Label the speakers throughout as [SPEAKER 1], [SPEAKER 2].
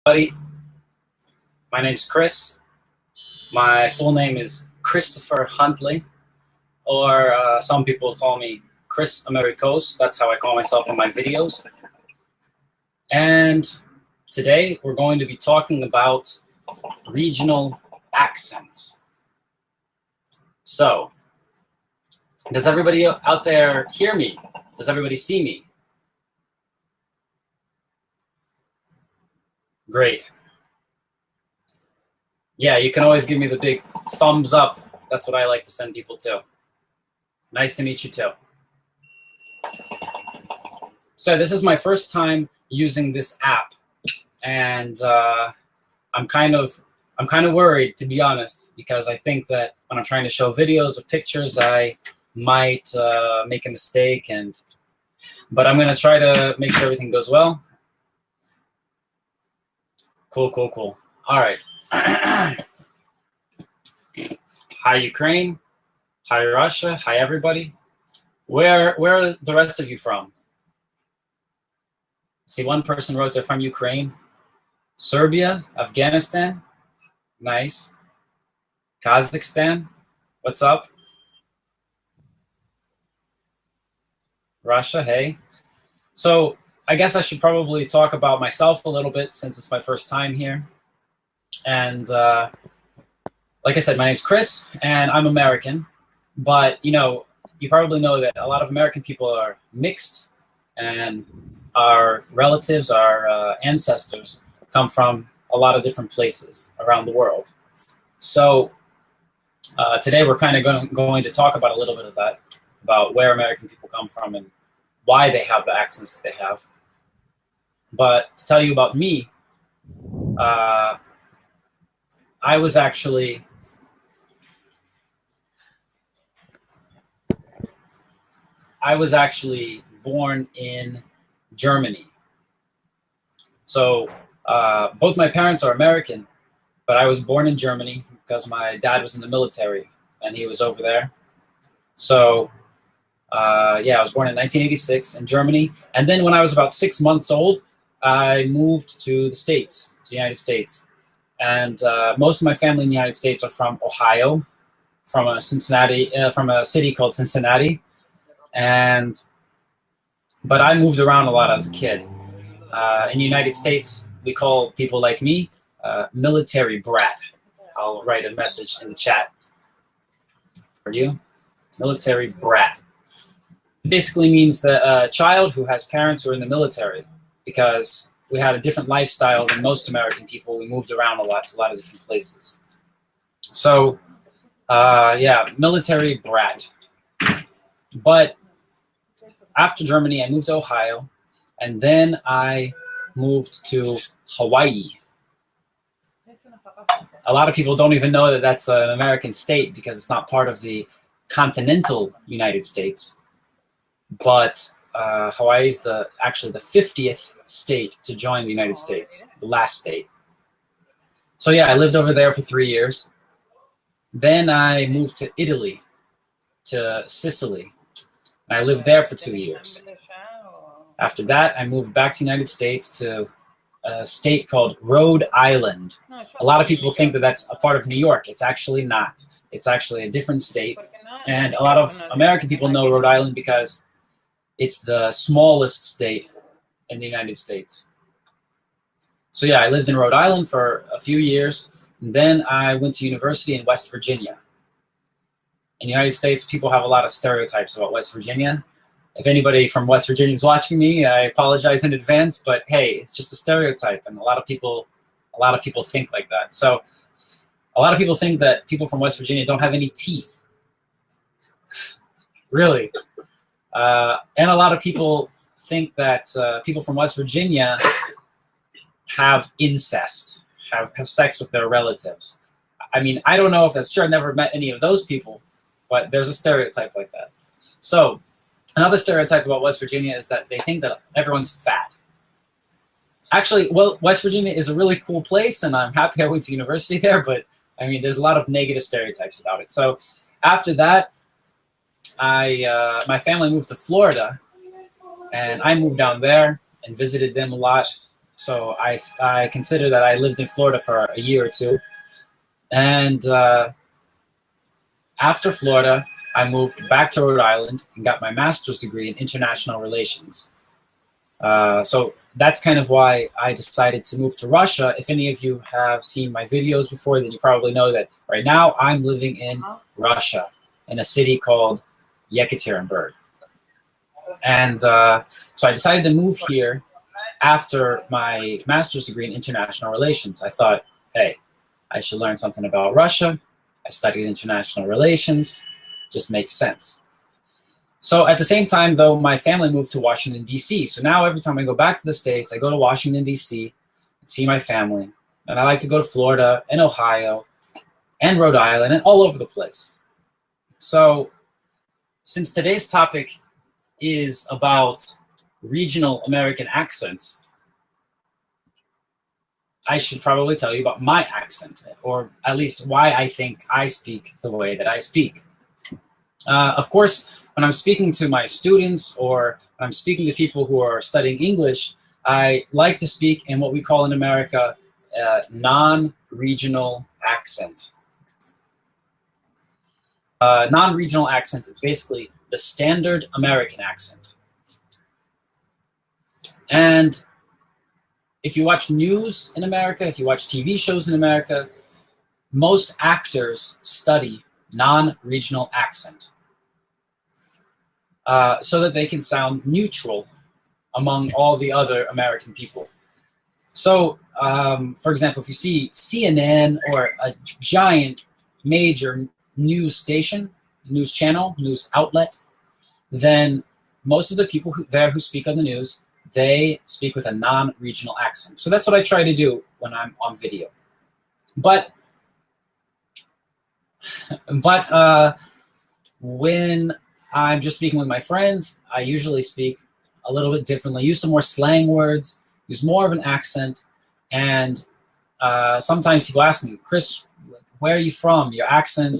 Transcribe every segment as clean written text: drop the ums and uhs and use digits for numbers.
[SPEAKER 1] Buddy, my name's Chris. My full name is Christopher Huntley, or some people call me Chris Americos. That's how I call myself in my videos. And today we're going to be talking about regional accents. So, does everybody out there hear me? Does everybody see me? Great. Yeah, you can always give me the big thumbs up. That's what I like to send people to. Nice to meet you too. So this is my first time using this app, and I'm kind of worried, to be honest, because I think that when I'm trying to show videos or pictures, I might make a mistake, but I'm gonna try to make sure everything goes well. Cool. All right. Hi, Ukraine. Hi, Russia. Hi, everybody. Where are the rest of you from? See, one person wrote they're from Ukraine. Serbia, Afghanistan. Nice. Kazakhstan. What's up? Russia, hey. So I guess I should probably talk about myself a little bit since it's my first time here. And like I said, my name's Chris, and I'm American. But, you know, you probably know that a lot of American people are mixed, and our relatives, our ancestors come from a lot of different places around the world. So today we're kind of going to talk about a little bit of that, about where American people come from and why they have the accents that they have. But to tell you about me, I was actually born in Germany. So both my parents are American, but I was born in Germany because my dad was in the military and he was over there. So yeah, I was born in 1986 in Germany. And then when I was about 6 months old, I moved to the States, to the United States. And most of my family in the United States are from Ohio, from a city called Cincinnati. But I moved around a lot as a kid. In the United States, we call people like me military brat. I'll write a message in the chat for you. Military brat. Basically means a child who has parents who are in the military, because we had a different lifestyle than most American people. We moved around a lot to a lot of different places. So, yeah, military brat. But after Germany, I moved to Ohio, and then I moved to Hawaii. A lot of people don't even know that that's an American state because it's not part of the continental United States. But Hawaii is actually the 50th state to join the United States, the last state. So yeah, I lived over there for 3 years. Then I moved to Italy, to Sicily. And I lived there for 2 years. After that, I moved back to the United States to a state called Rhode Island. A lot of people think that that's a part of New York. It's actually not. It's actually a different state. And a lot of American people know Rhode Island because it's the smallest state in the United States. So yeah, I lived in Rhode Island for a few years, and then I went to university in West Virginia. In the United States, people have a lot of stereotypes about West Virginia. If anybody from West Virginia is watching me, I apologize in advance, but hey, it's just a stereotype, and a lot of people think like that. So a lot of people think that people from West Virginia don't have any teeth. Really. And a lot of people think that people from West Virginia have incest, have sex with their relatives. I mean, I don't know if that's true. I've never met any of those people, but there's a stereotype like that. So another stereotype about West Virginia is that they think that everyone's fat. Actually, well, West Virginia is a really cool place, and I'm happy I went to university there, but I mean, there's a lot of negative stereotypes about it. So after that, my family moved to Florida, and I moved down there and visited them a lot. So I consider that I lived in Florida for a year or two. And after Florida, I moved back to Rhode Island and got my master's degree in international relations. So that's kind of why I decided to move to Russia. If any of you have seen my videos before, then you probably know that right now I'm living in Russia, in a city called Yekaterinburg. And so I decided to move here after my master's degree in international relations. I thought, hey, I should learn something about Russia. I studied international relations. Just makes sense. So at the same time, though, my family moved to Washington, D.C. So now every time I go back to the States, I go to Washington, D.C. and see my family. And I like to go to Florida and Ohio and Rhode Island and all over the place. So since today's topic is about regional American accents, I should probably tell you about my accent, or at least why I think I speak the way that I speak. Of course, when I'm speaking to my students or when I'm speaking to people who are studying English, I like to speak in what we call in America non-regional accent. Non-regional accent is basically the standard American accent. And if you watch news in America, if you watch TV shows in America, most actors study non-regional accent so that they can sound neutral among all the other American people. So, for example, if you see CNN or a giant major news station, news channel, news outlet, then most of the people who speak on the news, they speak with a non-regional accent. So that's what I try to do when I'm on video. But when I'm just speaking with my friends, I usually speak a little bit differently, use some more slang words, use more of an accent. And sometimes people ask me, Chris, where are you from? Your accent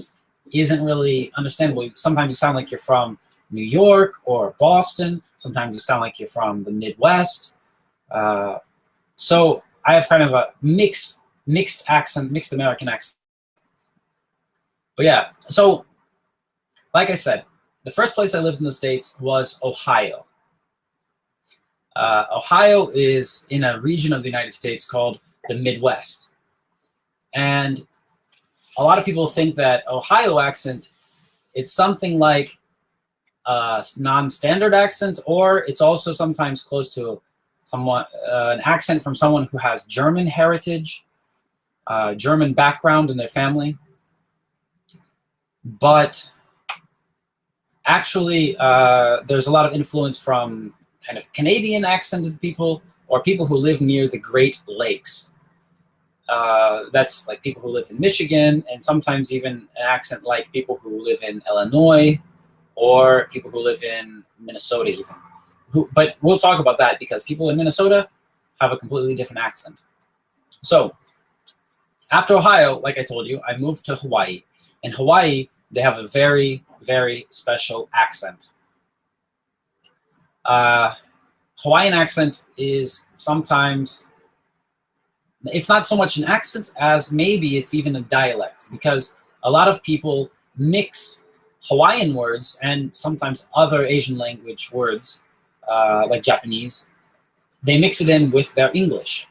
[SPEAKER 1] isn't really understandable. Sometimes you sound like you're from New York or Boston. Sometimes you sound like you're from the Midwest. So I have kind of a mixed accent, mixed American accent. But yeah, so like I said, the first place I lived in the States was Ohio. Ohio is in a region of the United States called the Midwest. And a lot of people think that Ohio accent is something like a non-standard accent, or it's also sometimes close to somewhat an accent from someone who has German heritage, German background in their family. But actually, there's a lot of influence from kind of Canadian accented people or people who live near the Great Lakes. That's like people who live in Michigan, and sometimes even an accent like people who live in Illinois or people who live in Minnesota even. But we'll talk about that because people in Minnesota have a completely different accent. So after Ohio, like I told you, I moved to Hawaii. In Hawaii, they have a very, very special accent. Hawaiian accent is sometimes, it's not so much an accent as maybe it's even a dialect, because a lot of people mix Hawaiian words and sometimes other Asian language words, like Japanese, they mix it in with their English.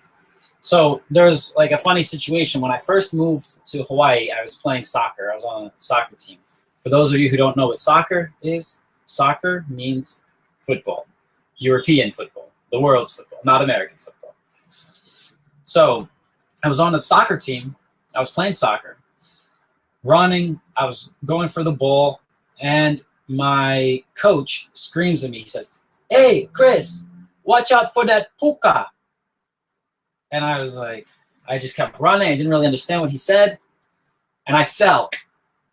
[SPEAKER 1] So there's like a funny situation. When I first moved to Hawaii, I was playing soccer. I was on a soccer team. For those of you who don't know what soccer is, soccer means football, European football, the world's football, not American football. So I was on a soccer team. I was playing soccer, running. I was going for the ball, and my coach screams at me. He says, "Hey, Chris, watch out for that puka." And I was like, I just kept running. I didn't really understand what he said. And I fell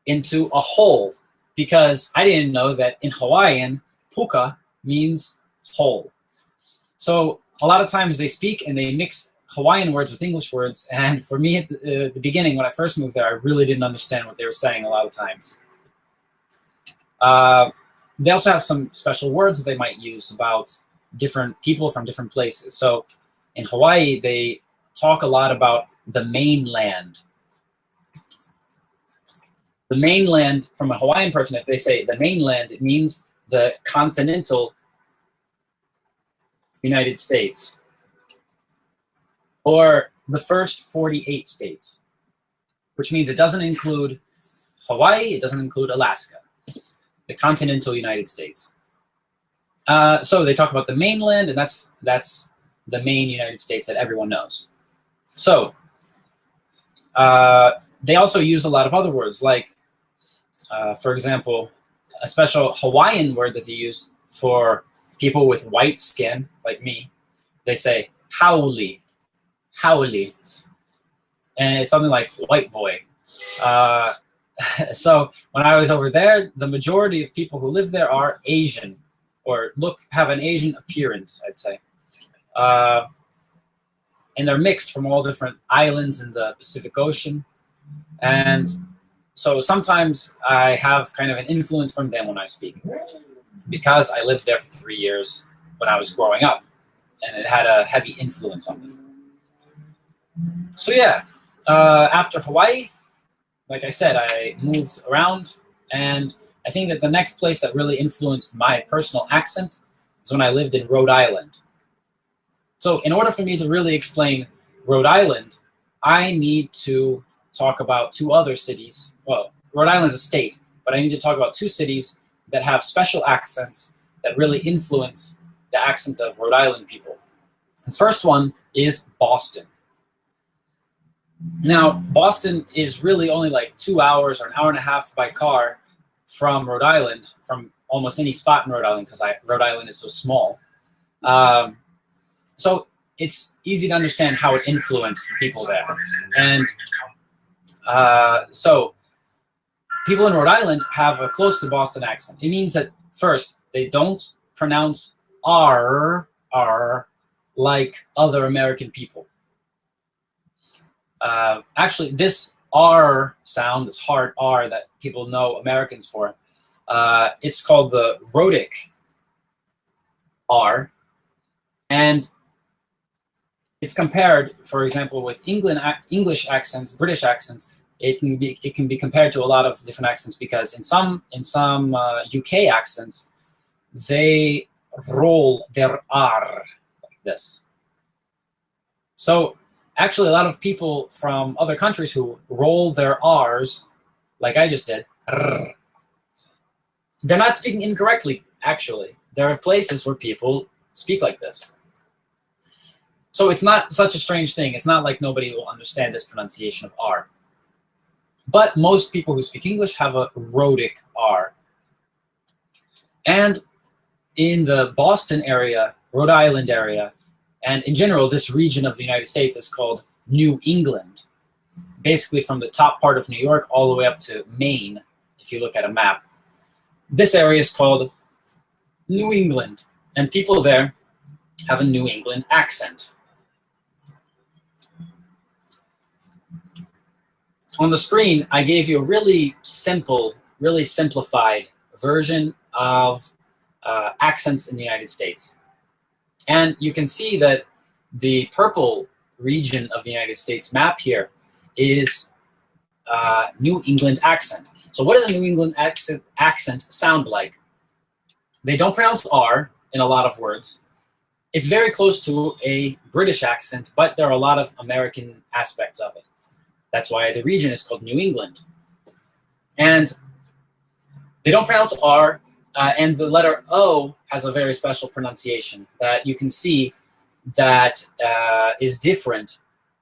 [SPEAKER 1] into a hole because I didn't know that in Hawaiian, puka means hole. So a lot of times they speak and they mix Hawaiian words with English words. And for me at the beginning, when I first moved there, I really didn't understand what they were saying a lot of times. They also have some special words that they might use about different people from different places. So in Hawaii, they talk a lot about the mainland. The mainland, from a Hawaiian person, if they say the mainland, it means the continental United States, or the first 48 states, which means it doesn't include Hawaii, it doesn't include Alaska, the continental United States. So they talk about the mainland, and that's the main United States that everyone knows. So they also use a lot of other words, like, for example, a special Hawaiian word that they use for people with white skin, like me. They say haole, haole, and it's something like white boy. So when I was over there, the majority of people who live there are Asian, or have an Asian appearance, I'd say. And they're mixed from all different islands in the Pacific Ocean. And so sometimes I have kind of an influence from them when I speak, because I lived there for 3 years when I was growing up, and it had a heavy influence on me. So yeah, after Hawaii, like I said, I moved around, and I think that the next place that really influenced my personal accent is when I lived in Rhode Island. So in order for me to really explain Rhode Island, I need to talk about 2 other cities. Well, Rhode Island's a state, but I need to talk about 2 cities that have special accents that really influence the accent of Rhode Island people. The first one is Boston. Now, Boston is really only like 2 hours or an hour and a half by car from Rhode Island, from almost any spot in Rhode Island, because Rhode Island is so small. So it's easy to understand how it influenced people there. And so people in Rhode Island have a close to Boston accent. It means that, first, they don't pronounce R like other American people. Actually, this R sound, this hard R that people know Americans for, it's called the rhotic R. And it's compared, for example, with English accents, British accents. It can be compared to a lot of different accents, because in some UK accents, they roll their R like this. So actually, a lot of people from other countries who roll their R's, like I just did, they're not speaking incorrectly, actually. There are places where people speak like this. So it's not such a strange thing. It's not like nobody will understand this pronunciation of R. But most people who speak English have a rhotic R. And in the Boston area, Rhode Island area, and in general, this region of the United States is called New England. Basically from the top part of New York all the way up to Maine, if you look at a map. This area is called New England, and people there have a New England accent. On the screen, I gave you a really simple, really simplified version of accents in the United States. And you can see that the purple region of the United States map here is New England accent. So what does a New England accent sound like? They don't pronounce R in a lot of words. It's very close to a British accent, but there are a lot of American aspects of it. That's why the region is called New England. And they don't pronounce R, and the letter O has a very special pronunciation that you can see that is different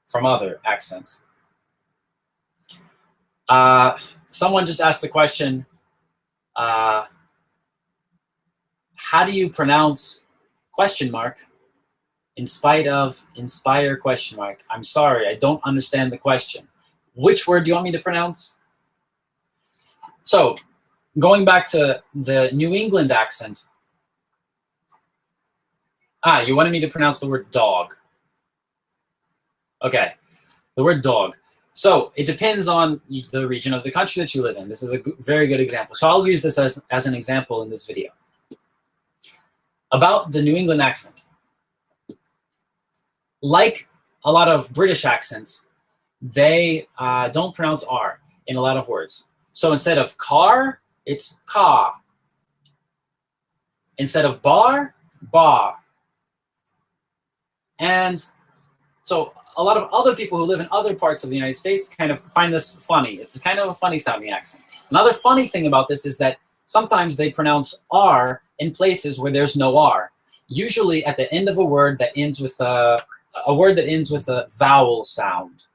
[SPEAKER 1] from other accents. Someone just asked the question, how do you pronounce question mark in spite of inspire question mark? I'm sorry, I don't understand the question. Which word do you want me to pronounce? So, going back to the New England accent. You wanted me to pronounce the word dog. Okay, the word dog. So, it depends on the region of the country that you live in. This is a very good example. So, I'll use this as an example in this video. About the New England accent. like a lot of British accents, they don't pronounce R in a lot of words. So instead of car, it's ka. Instead of bar, ba. And so a lot of other people who live in other parts of the United States kind of find this funny. It's kind of a funny sounding accent. Another funny thing about this is that sometimes they pronounce R in places where there's no R. Usually at the end of a word that ends with a word that ends with a vowel sound.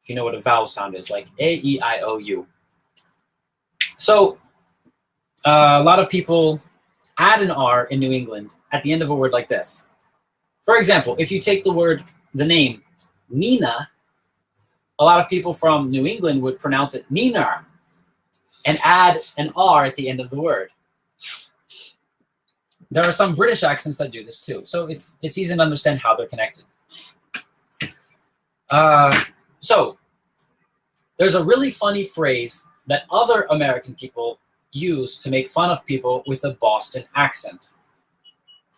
[SPEAKER 1] If you know what a vowel sound is, like A, E, I, O, U. So a lot of people add an R in New England at the end of a word like this. For example, if you take the name Nina, a lot of people from New England would pronounce it Nina and add an R at the end of the word. There are some British accents that do this too, so it's easy to understand how they're connected. So there's a really funny phrase that other American people use to make fun of people with a Boston accent.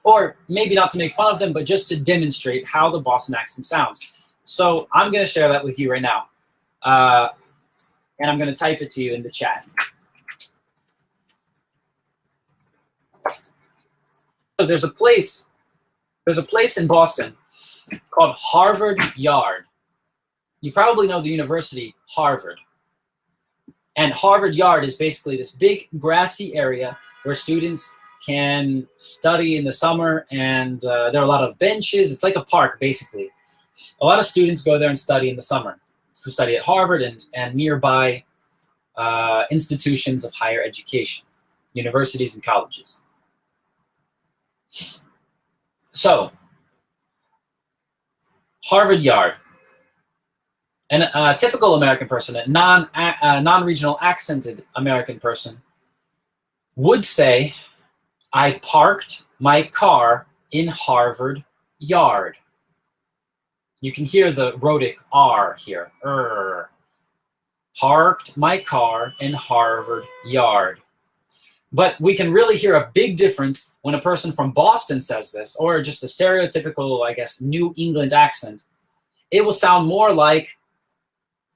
[SPEAKER 1] Or maybe not to make fun of them, but just to demonstrate how the Boston accent sounds. So I'm going to share that with you right now. And I'm going to type it to you in the chat. So there's a place in Boston called Harvard Yard. You probably know the university Harvard. And Harvard Yard is basically this big grassy area where students can study in the summer, and there are a lot of benches. It's like a park, basically. A lot of students go there and study in the summer, who study at Harvard and nearby institutions of higher education, universities and colleges. So, Harvard Yard. And a typical American person, a non-regional accented American person, would say, I parked my car in Harvard Yard. You can hear the rhotic R here. Parked my car in Harvard Yard. But we can really hear a big difference when a person from Boston says this, or just a stereotypical, I guess, New England accent. It will sound more like,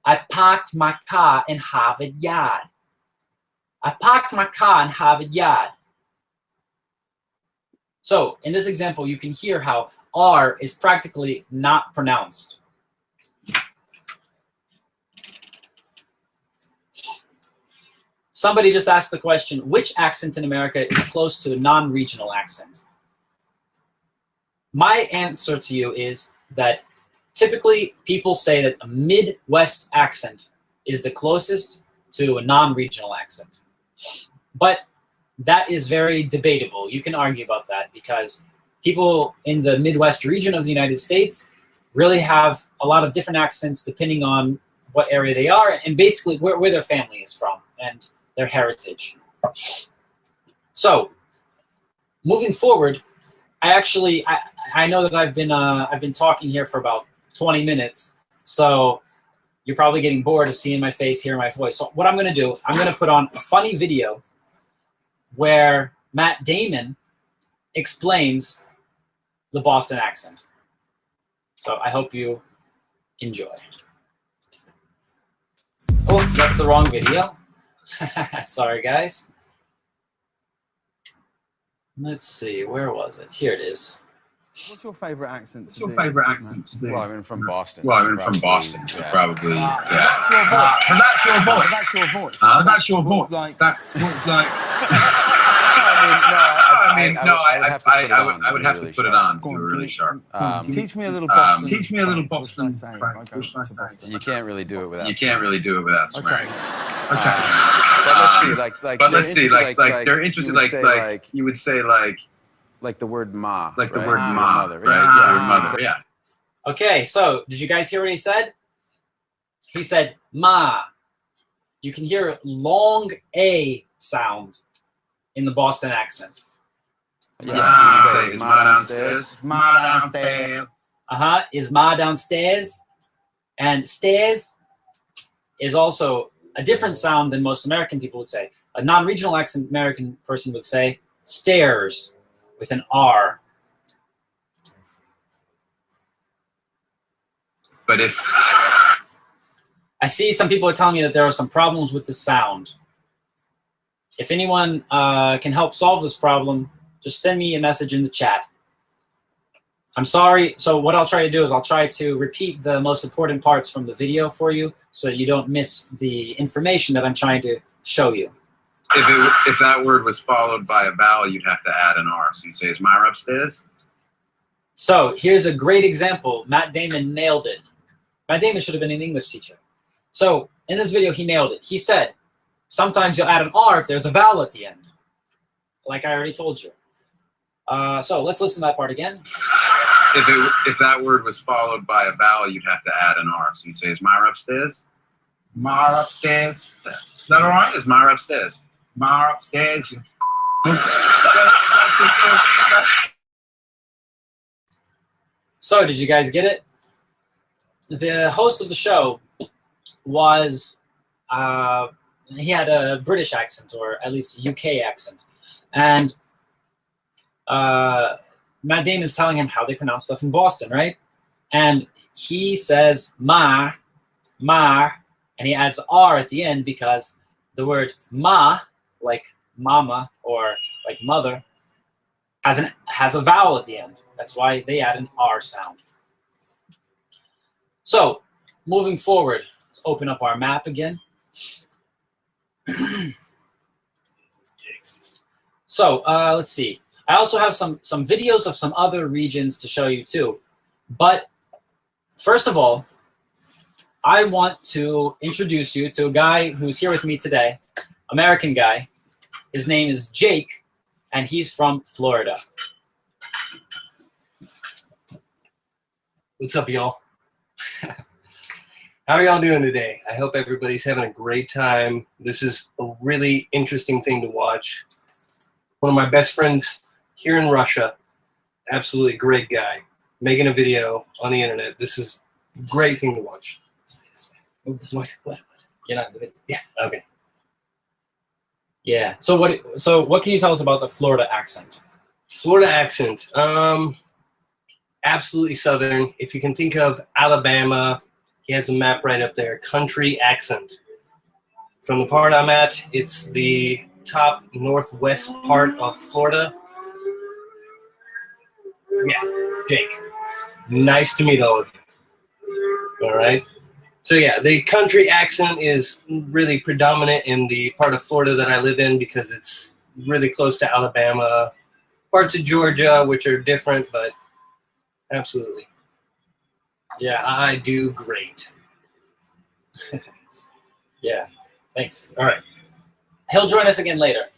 [SPEAKER 1] I parked my car in Harvard Yard. I parked my car in Harvard Yard. So in this example, you can hear how R is practically not pronounced. Somebody just asked the question, which accent in America is close to a non-regional accent? My answer to you is that typically people say that a Midwest accent is the closest to a non-regional accent. But that is very debatable. You can argue about that because people in the Midwest region of the United States really have a lot of different accents depending on what area they are and basically where their family is from and their heritage. So, moving forward, I know that I've been talking here for about 20 minutes, so you're probably getting bored of seeing my face, hearing my voice. So what I'm going to do, I'm going to put on a funny video where Matt Damon explains the Boston accent. So I hope you enjoy. Oh, that's the wrong video. Sorry, guys. Let's see, where was it? Here it is.
[SPEAKER 2] What's your favorite accent?
[SPEAKER 3] What's your favorite accent to do?
[SPEAKER 2] Well, I'm from Boston.
[SPEAKER 3] Well, I'm from Boston, so probably. Yeah.
[SPEAKER 2] But that's your voice.
[SPEAKER 3] That's your voice.
[SPEAKER 2] But
[SPEAKER 3] That's your voice. That's what's like. I would have to put it on. You were really sharp.
[SPEAKER 2] Teach me a little Boston.
[SPEAKER 3] Teach me a little Boston. What should I say?
[SPEAKER 2] You can't really do it without.
[SPEAKER 3] You can't really do it without swearing. Okay.
[SPEAKER 2] But let's see,
[SPEAKER 3] like they're interested, like you would say,
[SPEAKER 2] like the word ma.
[SPEAKER 3] Like the word ma,
[SPEAKER 2] mother,
[SPEAKER 3] right?
[SPEAKER 2] Yeah,
[SPEAKER 3] Your mother, yeah.
[SPEAKER 1] Okay, so did you guys hear what he said? He said ma. You can hear a long A sound in the Boston accent.
[SPEAKER 3] Yeah, is ma downstairs? Is ma downstairs?
[SPEAKER 1] Is ma downstairs? And stairs is also a different sound than most American people would say. A non-regional accent American person would say stairs with an R.
[SPEAKER 3] But if
[SPEAKER 1] I see some people are telling me that there are some problems with the sound. If anyone can help solve this problem, just send me a message in the chat. I'm sorry. So what I'll try to do is I'll try to repeat the most important parts from the video for you so that you don't miss the information that I'm trying to show you.
[SPEAKER 3] if that word was followed by a vowel, you'd have to add an R. So you'd say, is Myra upstairs?
[SPEAKER 1] So here's a great example. Matt Damon nailed it. Matt Damon should have been an English teacher. So in this video, he nailed it. He said, sometimes you'll add an R if there's a vowel at the end, like I already told you. So let's listen to that part again.
[SPEAKER 3] If that word was followed by a vowel, you'd have to add an R. So you'd say, is Myra upstairs?
[SPEAKER 4] Myra upstairs. Is that all right?
[SPEAKER 3] Is Myra upstairs?
[SPEAKER 4] Myra upstairs.
[SPEAKER 1] So did you guys get it? The host of the show was, he had a British accent, or at least a UK accent. And Matt Damon's telling him how they pronounce stuff in Boston, right? And he says ma, and he adds R at the end because the word ma, like mama or like mother, has a vowel at the end. That's why they add an R sound. So moving forward, let's open up our map again. So let's see. I also have some videos of some other regions to show you too. But first of all, I want to introduce you to a guy who's here with me today, American guy. His name is Jake, and he's from Florida.
[SPEAKER 5] What's up, y'all? How are y'all doing today? I hope everybody's having a great time. This is a really interesting thing to watch. One of my best friends here in Russia, absolutely great guy, making a video on the internet. This is a great thing to watch.
[SPEAKER 1] Move this way. What? You're not in the video.
[SPEAKER 5] Yeah, okay.
[SPEAKER 1] Yeah. So what can you tell us about the Florida accent?
[SPEAKER 5] Florida accent, absolutely southern. If you can think of Alabama, he has a map right up there. Country accent. From the part I'm at, it's the top northwest part of Florida. Yeah, Jake. Nice to meet all of you. All right. So yeah, the country accent is really predominant in the part of Florida that I live in because it's really close to Alabama, parts of Georgia, which are different, but absolutely.
[SPEAKER 1] Yeah.
[SPEAKER 5] I do great.
[SPEAKER 1] Yeah. Thanks. All right. He'll join us again later.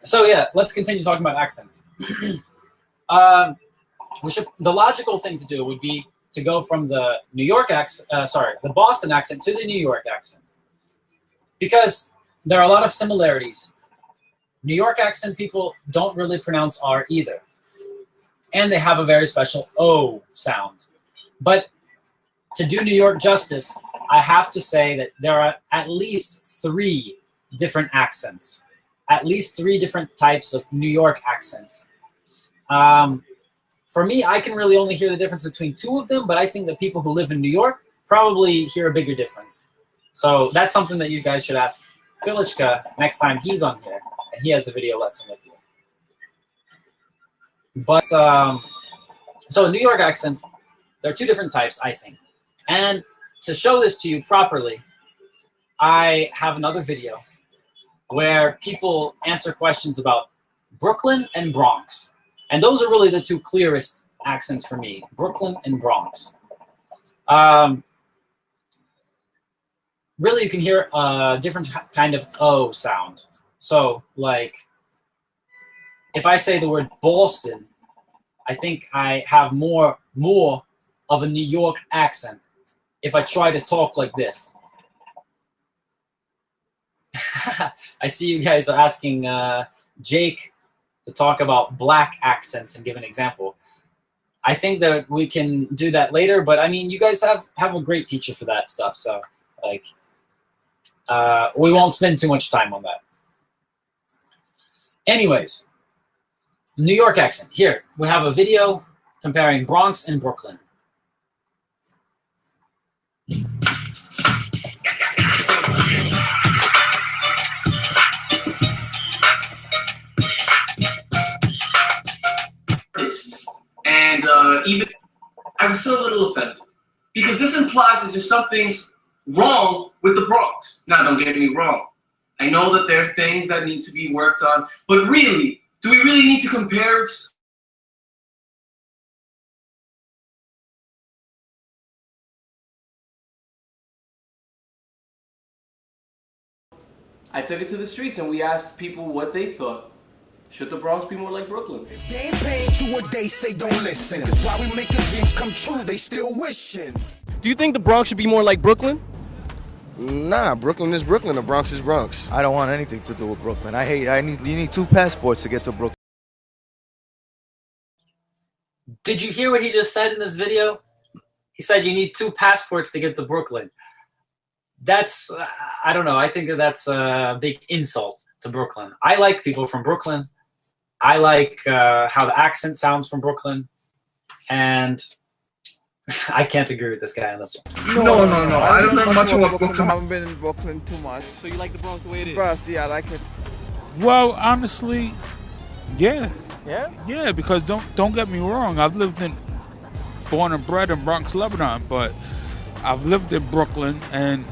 [SPEAKER 1] So yeah, let's continue talking about accents. The logical thing to do would be to go from the the Boston accent to the New York accent, because there are a lot of similarities. New York accent people don't really pronounce R either, and they have a very special O sound. But to do New York justice, I have to say that there are at least 3 different accents, at least 3 different types of New York accents. For me, I can really only hear the difference between 2 of them, but I think that people who live in New York probably hear a bigger difference. So that's something that you guys should ask Filichka next time he's on here, and he has a video lesson with you. But, so New York accent, there are 2 different types, I think. And to show this to you properly, I have another video where people answer questions about Brooklyn and Bronx. And those are really the 2 clearest accents for me, Brooklyn and Bronx. Really, you can hear a different kind of O sound. So, like, if I say the word Boston, I think I have more of a New York accent if I try to talk like this. I see you guys are asking Jake to talk about black accents and give an example. I think that we can do that later, but I mean, you guys have a great teacher for that stuff, so like, we won't spend too much time on that. Anyways, New York accent. Here, we have a video comparing Bronx and Brooklyn.
[SPEAKER 6] because this implies that there's something wrong with the Bronx. Now, don't get me wrong. I know that there are things that need to be worked on, but really, do we really need to compare? I took it to the streets and we asked people what they thought. Should the Bronx be more like Brooklyn?
[SPEAKER 7] If they ain't paying you what they say, don't listen. Cause while we making dreams come true, they still wishing.
[SPEAKER 6] Do you think the Bronx should be more like Brooklyn?
[SPEAKER 8] Nah, Brooklyn is Brooklyn, the Bronx is Bronx.
[SPEAKER 9] I don't want anything to do with Brooklyn. You need 2 passports to get to Brooklyn.
[SPEAKER 1] Did you hear what he just said in this video? He said you need 2 passports to get to Brooklyn. That's, I don't know, I think that's a big insult to Brooklyn. I like people from Brooklyn. I like how the accent sounds from Brooklyn. And I can't agree with this guy on this one.
[SPEAKER 4] No. I don't know much about Brooklyn.
[SPEAKER 2] I haven't been in Brooklyn too much.
[SPEAKER 6] So you like the Bronx the way it is?
[SPEAKER 2] Bros, yeah, I like it.
[SPEAKER 10] Well, honestly, yeah.
[SPEAKER 6] Yeah?
[SPEAKER 10] Yeah, because don't get me wrong. I've born and bred in Bronx, Lebanon, but I've lived in Brooklyn, and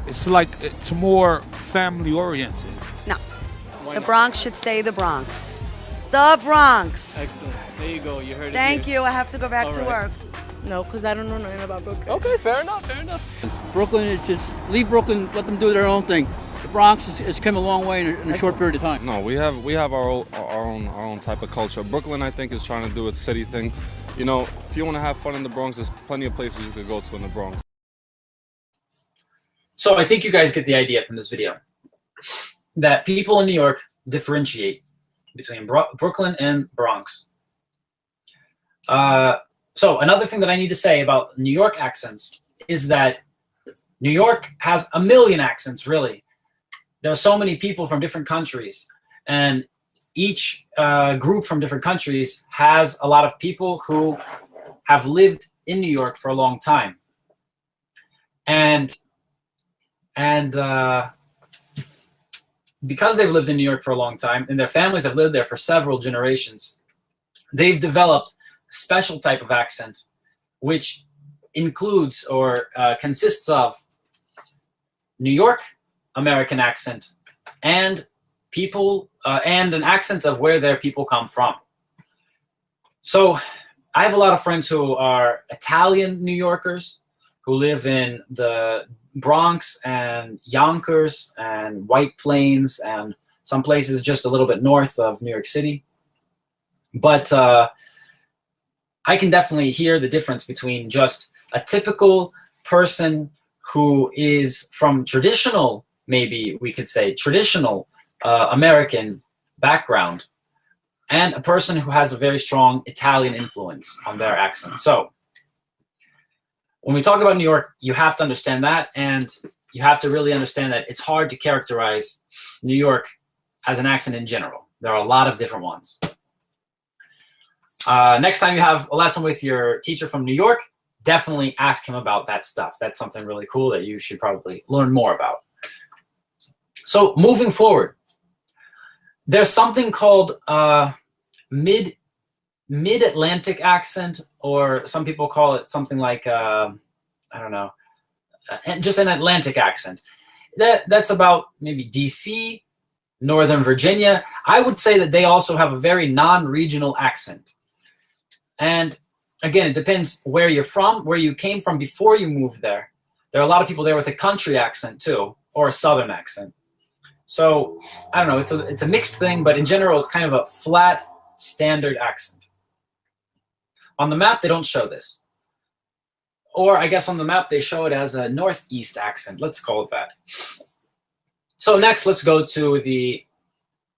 [SPEAKER 10] it's more family oriented.
[SPEAKER 11] No. The Bronx should stay the Bronx. The Bronx.
[SPEAKER 6] Excellent. There you go. You heard it.
[SPEAKER 11] Thank you. I have to go back to work.
[SPEAKER 12] No, because I don't know nothing about Brooklyn.
[SPEAKER 6] Okay, fair enough, fair enough.
[SPEAKER 12] Brooklyn, it's just leave Brooklyn, let them do their own thing. The Bronx has come a long way in a short period of time.
[SPEAKER 13] No, we have our own type of culture. Brooklyn, I think, is trying to do its city thing. You know, if you want to have fun in the Bronx, there's plenty of places you could go to in the Bronx.
[SPEAKER 1] So I think you guys get the idea from this video that people in New York differentiate between Brooklyn and Bronx. So another thing that I need to say about New York accents is that New York has a million accents, really. There are so many people from different countries, and each group from different countries has a lot of people who have lived in New York for a long time. And because they've lived in New York for a long time, and their families have lived there for several generations, they've developed a special type of accent, which includes or consists of New York American accent and people and an accent of where their people come from. So I have a lot of friends who are Italian New Yorkers who live in the Bronx and Yonkers and White Plains and some places just a little bit north of New York City. But I can definitely hear the difference between just a typical person who is from traditional, maybe we could say traditional American background, and a person who has a very strong Italian influence on their accent. So when we talk about New York, you have to understand that, and you have to really understand that it's hard to characterize New York as an accent in general. There are a lot of different ones. Next time you have a lesson with your teacher from New York, definitely ask him about that stuff. That's something really cool that you should probably learn more about. So moving forward, there's something called mid-Atlantic accent, or some people call it something like, I don't know, just an Atlantic accent. That's about maybe DC, Northern Virginia. I would say that they also have a very non-regional accent. And again, it depends where you're from, where you came from before you moved there. There are a lot of people there with a country accent too, or a Southern accent. So I don't know, it's a mixed thing, but in general, it's kind of a flat, standard accent. On the map, they don't show this. Or I guess on the map, they show it as a Northeast accent. Let's call it that. So next, let's go to the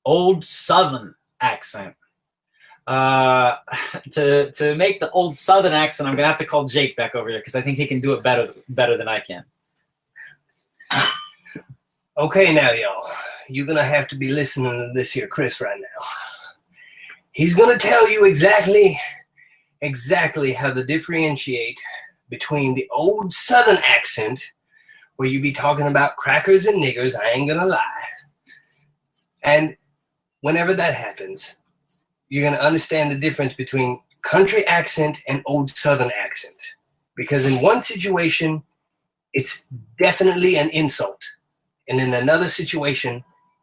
[SPEAKER 1] Old Southern accent. To make the Old Southern accent, I'm gonna have to call Jake back over here because I think he can do it better than I can.
[SPEAKER 5] Okay, now y'all, you're gonna have to be listening to this here Chris right now. He's gonna tell you exactly how to differentiate between the Old Southern accent, where you be talking about crackers and niggers, I ain't gonna lie. And whenever that happens, you're going to understand the difference between country accent and Old Southern accent. Because in one situation, it's definitely an insult. And in another situation,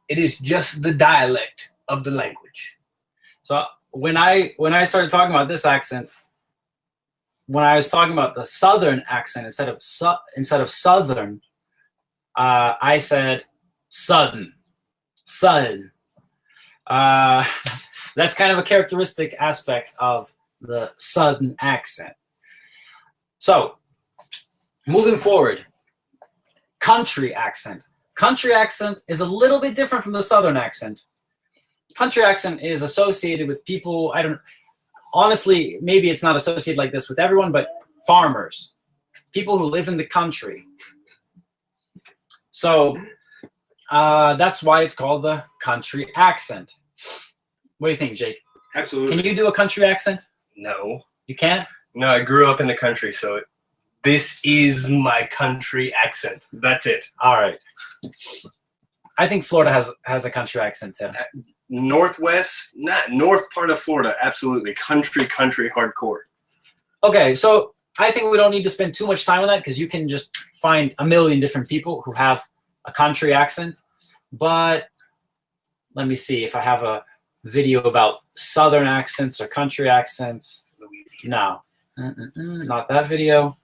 [SPEAKER 5] it is just the dialect of the language.
[SPEAKER 1] So when I started talking about this accent, when I was talking about the southern accent instead of southern, I said sudden. That's kind of a characteristic aspect of the southern accent. So moving forward, country accent. Country accent is a little bit different from the southern accent. Country accent is associated with people, honestly, maybe it's not associated like this with everyone, but farmers, people who live in the country. So that's why it's called the country accent. What do you think, Jake?
[SPEAKER 5] Absolutely.
[SPEAKER 1] Can you do a country accent?
[SPEAKER 5] No.
[SPEAKER 1] You can't?
[SPEAKER 5] No, I grew up in the country, so this is my country accent. That's it.
[SPEAKER 1] All right. I think Florida has a country accent too.
[SPEAKER 5] Northwest, not north part of Florida, absolutely. Country hardcore.
[SPEAKER 1] Okay, so I think we don't need to spend too much time on that because you can just find a million different people who have a country accent. But let me see if I have a video about southern accents or country accents. No, not that video.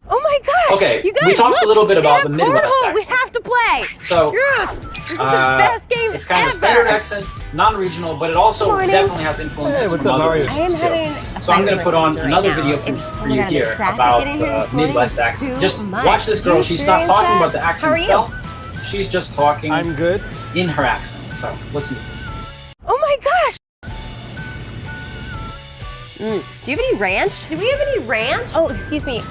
[SPEAKER 14] Oh my gosh!
[SPEAKER 1] Okay,
[SPEAKER 14] you guys,
[SPEAKER 1] we talked a little bit about the Midwest
[SPEAKER 14] cornhole.
[SPEAKER 1] accent.
[SPEAKER 14] We have to play.
[SPEAKER 1] So
[SPEAKER 14] yes, this is the best game
[SPEAKER 1] it's kind
[SPEAKER 14] ever.
[SPEAKER 1] of a standard accent, non-regional, but it also definitely has influences from other regions too. So I'm going to put on another video for you here about Midwest accent. Just watch this girl. She's not talking about the accent itself. She's just talking in her accent. So listen.
[SPEAKER 14] Oh my gosh! Do you have any ranch? Do we have any ranch? Oh, excuse me.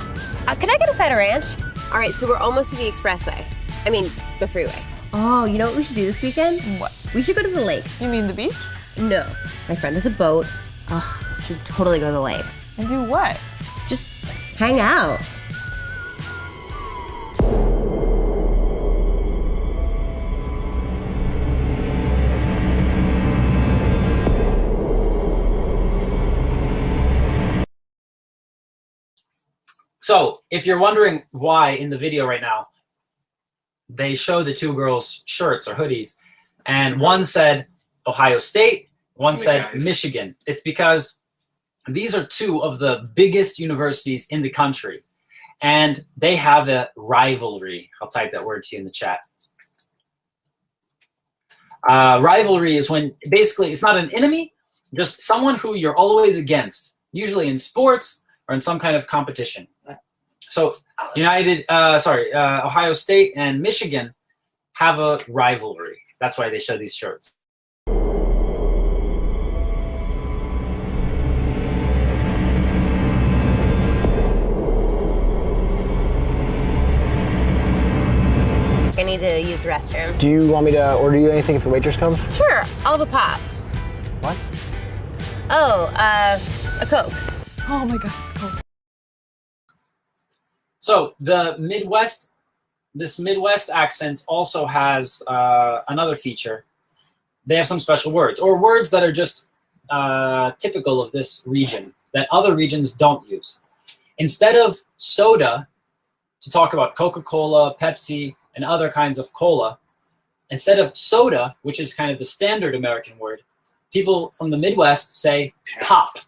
[SPEAKER 14] Can I get a side of ranch? All right, so we're almost to the expressway. I mean, the freeway. Oh, you know what we should do this weekend? What? We should go to the lake. You mean the beach? No. My friend has a boat. Oh, we should totally go to the lake. And do what? Just hang out.
[SPEAKER 1] So if you're wondering why in the video right now, they show the two girls' shirts or hoodies, and one said Ohio State, one said Michigan. It's because these are two of the biggest universities in the country, and they have a rivalry. I'll type that word to you in the chat. Rivalry is when basically it's not an enemy, just someone who you're always against, usually in sports or in some kind of competition. So Ohio State and Michigan have a rivalry. That's why they show these shirts.
[SPEAKER 14] I need to use the restroom.
[SPEAKER 15] Do you want me to order you anything if the waitress comes?
[SPEAKER 14] Sure, I'll have a pop.
[SPEAKER 15] What?
[SPEAKER 14] Oh, a Coke.
[SPEAKER 16] Oh my God, it's cold.
[SPEAKER 1] So the Midwest, this Midwest accent also has another feature. They have some special words, or words that are just typical of this region that other regions don't use. Instead of soda, to talk about Coca-Cola, Pepsi, and other kinds of cola, instead of soda, which is kind of the standard American word, people from the Midwest say pop.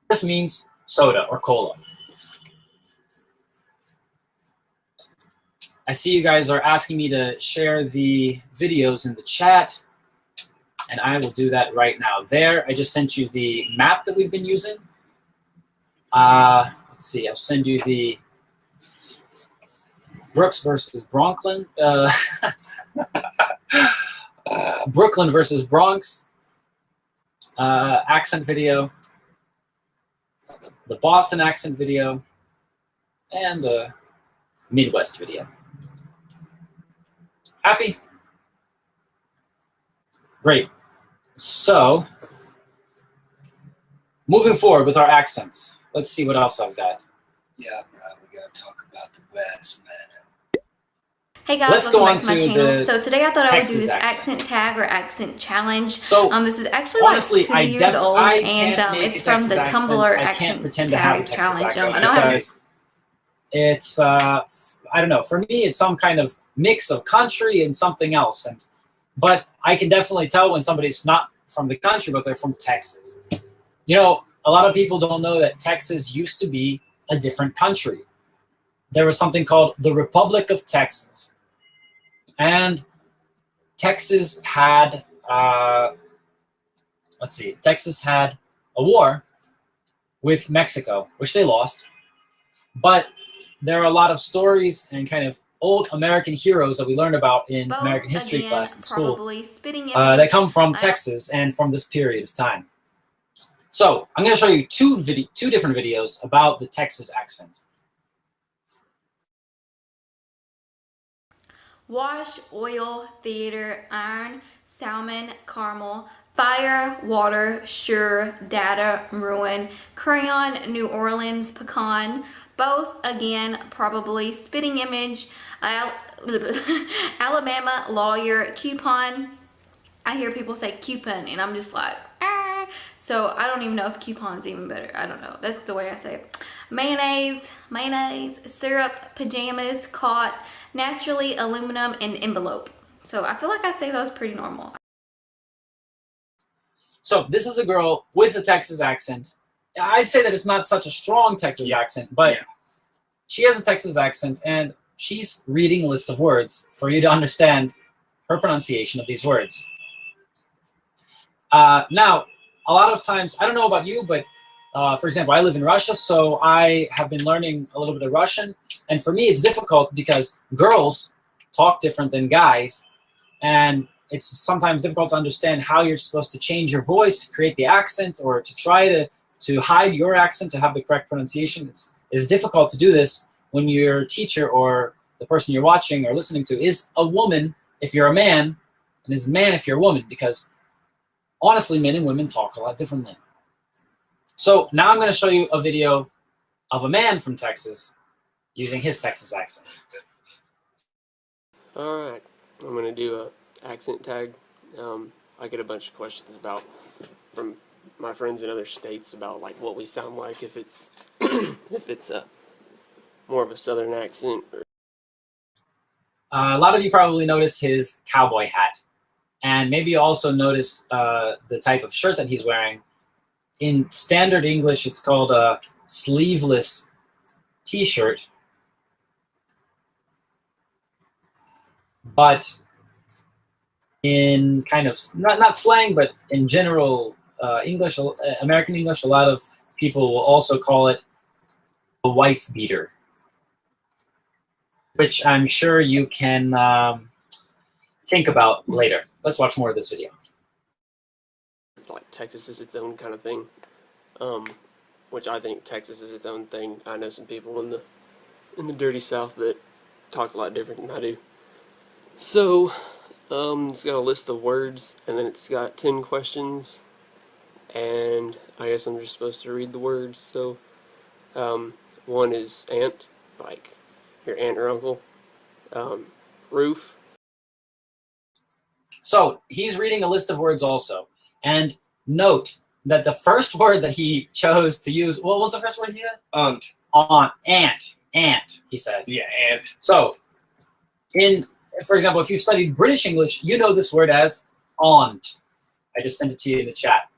[SPEAKER 1] This means soda or cola. I see you guys are asking me to share the videos in the chat, and I will do that right now. There, I just sent you the map that we've been using. Let's see, I'll send you the Brooks versus Bronklin, Brooklyn versus Bronx accent video, the Boston accent video, and the Midwest video. Happy? Great. So, moving forward with our accents. Let's see what else I've got.
[SPEAKER 5] Yeah, bro, we gotta talk about the West, man.
[SPEAKER 17] Hey guys,
[SPEAKER 1] let's go
[SPEAKER 17] welcome
[SPEAKER 1] on
[SPEAKER 17] back to my
[SPEAKER 1] to
[SPEAKER 17] channel.
[SPEAKER 1] the
[SPEAKER 17] So today I thought I would do
[SPEAKER 1] Texas
[SPEAKER 17] this
[SPEAKER 1] accent.
[SPEAKER 17] accent tag or accent challenge.
[SPEAKER 1] So
[SPEAKER 17] this is actually
[SPEAKER 1] honestly,
[SPEAKER 17] like 2 years old,
[SPEAKER 1] I
[SPEAKER 17] and
[SPEAKER 1] can't make
[SPEAKER 17] it's
[SPEAKER 1] a
[SPEAKER 17] from
[SPEAKER 1] Texas
[SPEAKER 17] the
[SPEAKER 1] accent.
[SPEAKER 17] Tumblr
[SPEAKER 1] I can't
[SPEAKER 17] accent
[SPEAKER 1] pretend to have a
[SPEAKER 17] tag
[SPEAKER 1] Texas
[SPEAKER 17] challenge.
[SPEAKER 1] accent
[SPEAKER 17] I don't have
[SPEAKER 1] because it's I don't know. For me, it's some kind of mix of country and something else. But I can definitely tell when somebody's not from the country, but they're from Texas. You know, a lot of people don't know that Texas used to be a different country. There was something called the Republic of Texas. And Texas had, Texas had a war with Mexico, which they lost. But there are a lot of stories and kind of old American heroes that we learned about in American history class in school that come from Texas and from this period of time. So I'm going to show you two different videos about the Texas accent.
[SPEAKER 17] Wash, oil, theater, iron, salmon, caramel, fire, water, sure, data, ruin, crayon, New Orleans, pecan, both, again, probably, spitting image, Alabama, lawyer, coupon. I hear people say coupon, and I'm just like, ah. So I don't even know if coupon's even better. I don't know. That's the way I say it. Mayonnaise, syrup, pajamas, caught, naturally, aluminum, and envelope. So I feel like I say those pretty normal.
[SPEAKER 1] So this is a girl with a Texas accent. I'd say that it's not such a strong Texas accent, but she has a Texas accent, and she's reading a list of words for you to understand her pronunciation of these words. Now, a lot of times, I don't know about you, but for example, I live in Russia, so I have been learning a little bit of Russian. And for me, it's difficult because girls talk different than guys. And it's sometimes difficult to understand how you're supposed to change your voice to create the accent or to try to hide your accent to have the correct pronunciation. It's difficult to do this when your teacher or the person you're watching or listening to is a woman if you're a man, and is a man if you're a woman, because honestly, men and women talk a lot differently. So now I'm going to show you a video of a man from Texas using his Texas accent.
[SPEAKER 18] All right, I'm going to do a accent tag. I get a bunch of questions from my friends in other states about like what we sound like, if it's if it's more of a southern accent.
[SPEAKER 1] A lot of you probably noticed his cowboy hat, and maybe you also noticed the type of shirt that he's wearing. In standard English, it's called a sleeveless t-shirt, but in kind of, not slang, but in general English, American English, a lot of people will also call it a wife beater, which I'm sure you can think about later. Let's watch more of this video.
[SPEAKER 18] Like Texas is its own kind of thing, which I think Texas is its own thing. I know some people in the dirty South that talk a lot different than I do. So it's got a list of words, and then it's got 10 questions, and I guess I'm just supposed to read the words. So one is aunt, like your aunt or uncle. Roof.
[SPEAKER 1] So he's reading a list of words also, and note that the first word that he chose to use, what was the first word he had?
[SPEAKER 5] Aunt.
[SPEAKER 1] Aunt, he said.
[SPEAKER 5] Yeah, aunt.
[SPEAKER 1] So, for example, if you've studied British English, you know this word as aunt. I just sent it to you in the chat.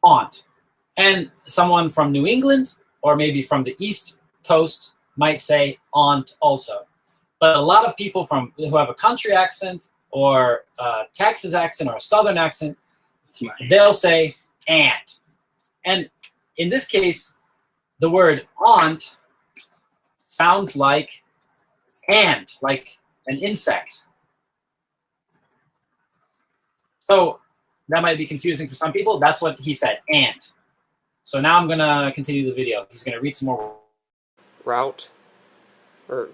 [SPEAKER 1] Aunt. And someone from New England, or maybe from the East Coast, might say aunt also. But a lot of people who have a country accent, or a Texas accent, or a Southern accent, they'll say aunt. And in this case, the word aunt sounds like ant, like an insect. So that might be confusing for some people. That's what he said, ant. So now I'm going to continue the video. He's going to read some more.
[SPEAKER 18] Route. Or,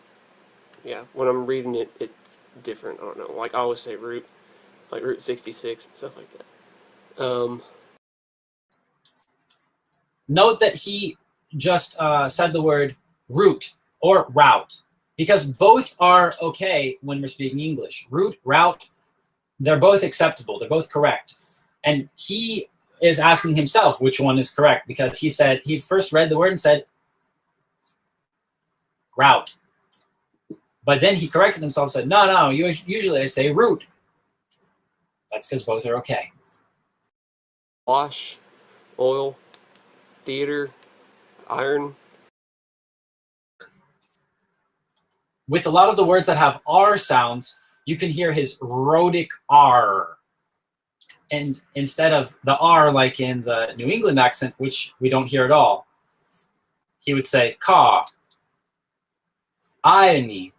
[SPEAKER 18] yeah, when I'm reading it, it's different. I don't know. Like, I always say route. Like Route 66 and stuff like that.
[SPEAKER 1] Note that he just said the word route or route, because both are okay when we're speaking English. Route, route, they're both acceptable. They're both correct. And he is asking himself which one is correct, because he said, he first read the word and said route. But then he corrected himself and said, no, usually I say route. That's because both are okay.
[SPEAKER 18] Wash, oil, theater, iron.
[SPEAKER 1] With a lot of the words that have R sounds, you can hear his rhotic R. And instead of the R like in the New England accent, which we don't hear at all, he would say car, irony,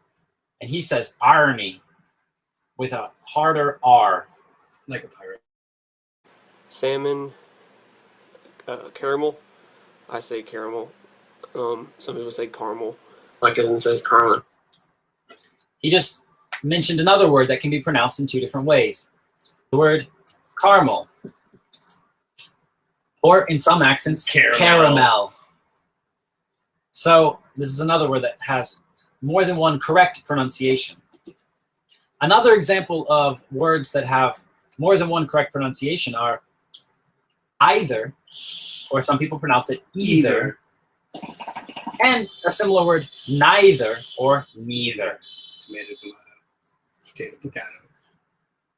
[SPEAKER 1] and he says irony with a harder R.
[SPEAKER 5] Like a pirate.
[SPEAKER 18] Salmon, caramel. I say caramel. Some people say caramel. My cousin says caramel.
[SPEAKER 1] He just mentioned another word that can be pronounced in two different ways. The word caramel. Or in some accents, caramel. So this is another word that has more than one correct pronunciation. Another example of words that have more than one correct pronunciation are either, or some people pronounce it either, and a similar word, neither or neither.
[SPEAKER 5] Tomato, tomato, potato, potato.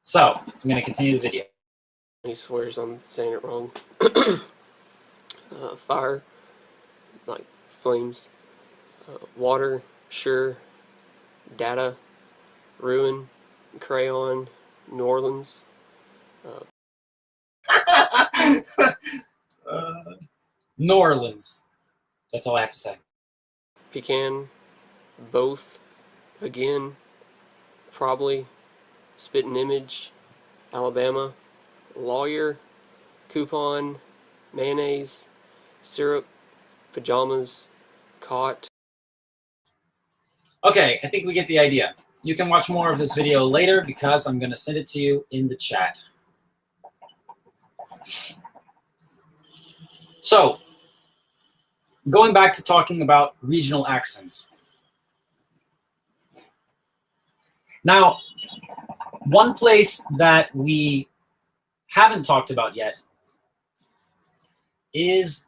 [SPEAKER 1] So I'm going to continue the video.
[SPEAKER 18] He swears I'm saying it wrong. Fire, like flames. Water, sure. Data, ruin, crayon, New Orleans.
[SPEAKER 1] New Orleans. That's all I have to say.
[SPEAKER 18] Pecan, both, again, probably, spitting image, Alabama, lawyer, coupon, mayonnaise, syrup, pajamas, caught.
[SPEAKER 1] Okay, I think we get the idea. You can watch more of this video later because I'm going to send it to you in the chat. So, going back to talking about regional accents. Now, one place that we haven't talked about yet is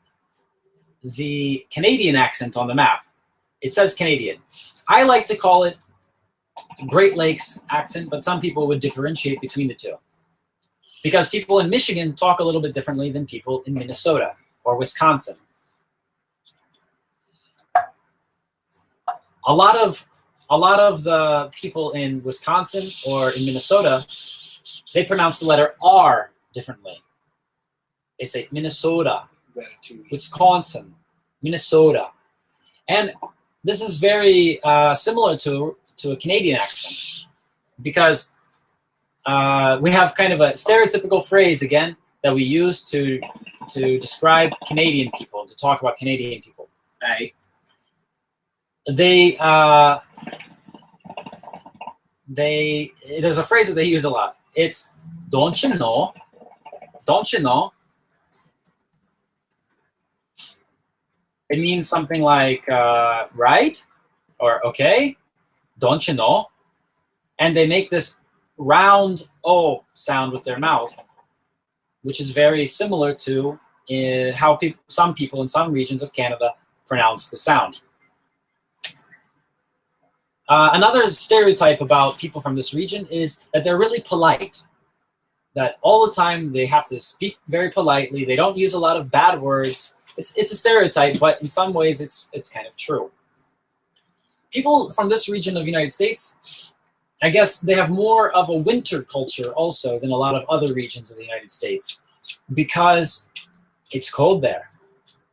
[SPEAKER 1] the Canadian accent on the map. It says Canadian. I like to call it Great Lakes accent, but some people would differentiate between the two. Because people in Michigan talk a little bit differently than people in Minnesota or Wisconsin. A lot of the people in Wisconsin or in Minnesota, they pronounce the letter R differently. They say Minnesota, Wisconsin, Minnesota. And this is very similar to a Canadian accent, because we have kind of a stereotypical phrase, again, that we use to describe Canadian people, to talk about Canadian people.
[SPEAKER 5] Hey.
[SPEAKER 1] There's a phrase that they use a lot. It's don't you know? Don't you know? It means something like right or okay. Don't you know? And they make this round O sound with their mouth, which is very similar to how some people in some regions of Canada pronounce the sound. Another stereotype about people from this region is that they're really polite. That all the time they have to speak very politely. They don't use a lot of bad words. It's a stereotype, but in some ways it's kind of true. People from this region of the United States, I guess they have more of a winter culture also than a lot of other regions of the United States, because it's cold there.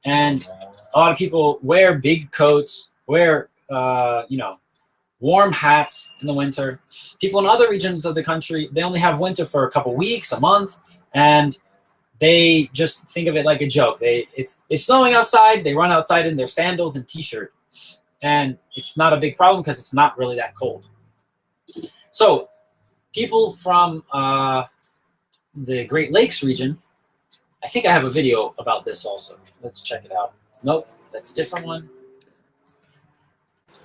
[SPEAKER 1] And a lot of people wear big coats, wear, warm hats in the winter. People in other regions of the country, they only have winter for a couple weeks, a month, and they just think of it like a joke. It's snowing outside, they run outside in their sandals and t-shirt. And it's not a big problem because it's not really that cold. So people from the Great Lakes region, I think I have a video about this also. Let's check it out. Nope, that's a different one.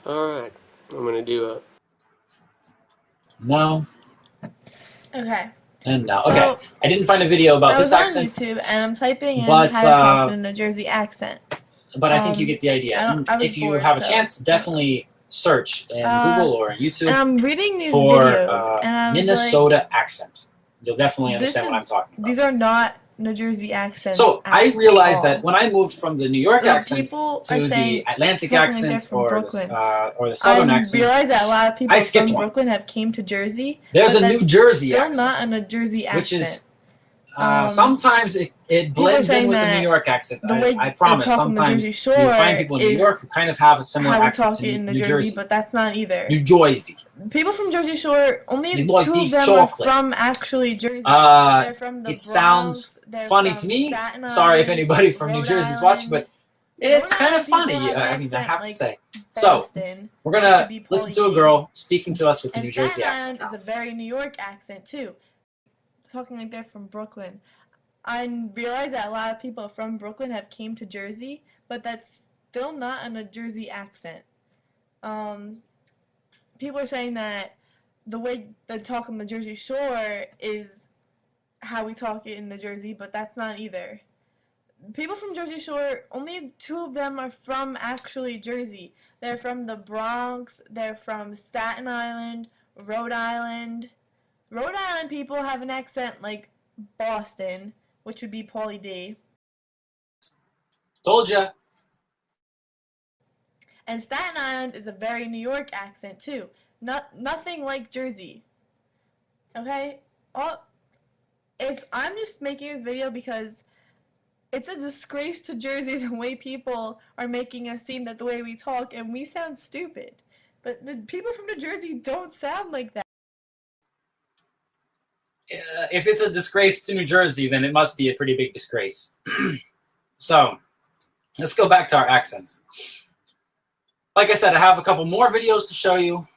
[SPEAKER 18] All right. I'm gonna do a.
[SPEAKER 19] No.
[SPEAKER 16] Okay.
[SPEAKER 19] And no.
[SPEAKER 16] So,
[SPEAKER 19] Okay. I didn't find a video about this accent.
[SPEAKER 16] I was on YouTube and I'm typing in
[SPEAKER 19] but,
[SPEAKER 16] how to talk in a New Jersey accent.
[SPEAKER 19] But I think you get the idea. If you have a chance, definitely search in Google or YouTube
[SPEAKER 16] and I'm reading these
[SPEAKER 19] for
[SPEAKER 16] videos, and I was
[SPEAKER 19] Minnesota accent. You'll definitely
[SPEAKER 16] This
[SPEAKER 19] understand
[SPEAKER 16] is-
[SPEAKER 19] what I'm talking about.
[SPEAKER 16] these are not New Jersey accents.
[SPEAKER 19] So
[SPEAKER 16] at
[SPEAKER 19] I realized
[SPEAKER 16] all.
[SPEAKER 19] that when I moved from the New York
[SPEAKER 16] Like,
[SPEAKER 19] accent
[SPEAKER 16] people
[SPEAKER 19] to
[SPEAKER 16] are
[SPEAKER 19] the
[SPEAKER 16] saying
[SPEAKER 19] Atlantic
[SPEAKER 16] Brooklyn,
[SPEAKER 19] accent
[SPEAKER 16] they're from
[SPEAKER 19] or
[SPEAKER 16] Brooklyn.
[SPEAKER 19] the Southern
[SPEAKER 16] I
[SPEAKER 19] accent,
[SPEAKER 16] realize that a lot of people
[SPEAKER 19] I skipped
[SPEAKER 16] from
[SPEAKER 19] one.
[SPEAKER 16] Brooklyn have came to Jersey.
[SPEAKER 19] There's
[SPEAKER 16] but
[SPEAKER 19] a New
[SPEAKER 16] that's
[SPEAKER 19] Jersey
[SPEAKER 16] still
[SPEAKER 19] accent,
[SPEAKER 16] not a New Jersey accent.
[SPEAKER 19] which is sometimes it
[SPEAKER 16] people are
[SPEAKER 19] blends in
[SPEAKER 16] saying
[SPEAKER 19] with the
[SPEAKER 16] that
[SPEAKER 19] New York accent.
[SPEAKER 16] the way
[SPEAKER 19] I promise.
[SPEAKER 16] they talk on the
[SPEAKER 19] Sometimes
[SPEAKER 16] Jersey
[SPEAKER 19] you
[SPEAKER 16] Shore
[SPEAKER 19] find people in New
[SPEAKER 16] is
[SPEAKER 19] York who kind of have a similar
[SPEAKER 16] how we
[SPEAKER 19] accent
[SPEAKER 16] talk
[SPEAKER 19] to
[SPEAKER 16] it in
[SPEAKER 19] New Jersey.
[SPEAKER 16] but that's not either.
[SPEAKER 19] New Jersey.
[SPEAKER 16] People from Jersey Shore, only
[SPEAKER 19] They
[SPEAKER 16] two
[SPEAKER 19] like
[SPEAKER 16] of
[SPEAKER 19] the
[SPEAKER 16] them
[SPEAKER 19] chocolate.
[SPEAKER 16] are from actually Jersey. They're from the
[SPEAKER 19] It sounds
[SPEAKER 16] Bronx, they're
[SPEAKER 19] funny
[SPEAKER 16] from
[SPEAKER 19] to me.
[SPEAKER 16] Staten
[SPEAKER 19] Sorry if
[SPEAKER 16] Island,
[SPEAKER 19] anybody from New
[SPEAKER 16] Rhode
[SPEAKER 19] Jersey is
[SPEAKER 16] Island.
[SPEAKER 19] watching, but it's
[SPEAKER 16] Rhode
[SPEAKER 19] kind of
[SPEAKER 16] Island people
[SPEAKER 19] funny.
[SPEAKER 16] have an
[SPEAKER 19] I mean, I
[SPEAKER 16] accent
[SPEAKER 19] have to
[SPEAKER 16] like
[SPEAKER 19] say. So
[SPEAKER 16] Boston,
[SPEAKER 19] we're
[SPEAKER 16] to
[SPEAKER 19] gonna
[SPEAKER 16] be
[SPEAKER 19] listen to a
[SPEAKER 16] poly-gay.
[SPEAKER 19] girl speaking to us with a
[SPEAKER 16] And
[SPEAKER 19] New Jersey
[SPEAKER 16] Staten
[SPEAKER 19] accent.
[SPEAKER 16] Island is a very New York accent too. Talking like they're from Brooklyn. I realize that a lot of people from Brooklyn have came to Jersey, but that's still not a New Jersey accent. People are saying that the way they talk on the Jersey Shore is how we talk it in New Jersey, but that's not either. People from Jersey Shore, only two of them are from actually Jersey. They're from the Bronx, they're from Staten Island, Rhode Island. Rhode Island people have an accent like Boston, which would be Pauly D.
[SPEAKER 19] Told ya.
[SPEAKER 16] And Staten Island is a very New York accent too. Nothing like Jersey. Okay? I'm just making this video because it's a disgrace to Jersey the way people are making us seem that the way we talk, and we sound stupid. But the people from New Jersey don't sound like that.
[SPEAKER 19] If it's a disgrace to New Jersey, then it must be a pretty big disgrace. So, let's go back to our accents. Like I said, I have a couple more videos to show you.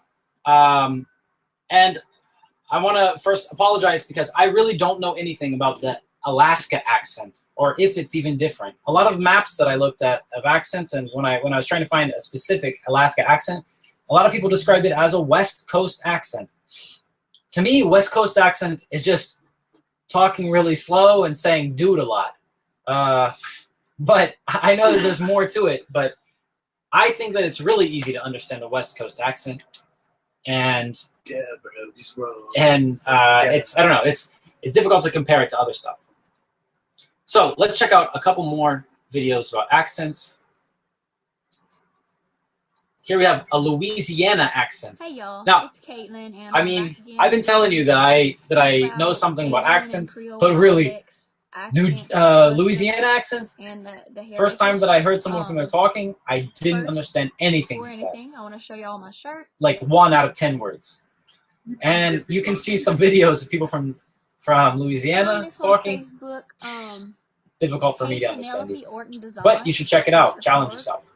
[SPEAKER 19] And I want to first apologize because I really don't know anything about the Alaska accent, or if it's even different. A lot of maps that I looked at of accents, and when I was trying to find a specific Alaska accent, a lot of people described it as a West Coast accent. To me, West Coast accent is just talking really slow and saying dude a lot. But I know that there's more to it, but I think that it's really easy to understand a West Coast accent. And it's I don't know, it's difficult to compare it to other stuff. So let's check out a couple more videos about accents. Here we have a Louisiana accent.
[SPEAKER 17] Hey y'all,
[SPEAKER 19] now,
[SPEAKER 17] it's Caitlin, and
[SPEAKER 19] I mean, I've been telling you that I know something about accents, but really, Louisiana accent.
[SPEAKER 17] And the
[SPEAKER 19] First time that I heard someone from there talking, I didn't understand anything he said.
[SPEAKER 17] I want to show y'all my shirt.
[SPEAKER 19] Like 1 out of 10 words. And you can see some videos of people from Louisiana talking.
[SPEAKER 17] Facebook,
[SPEAKER 19] difficult for me to understand it. But you should check it out. Challenge yourself.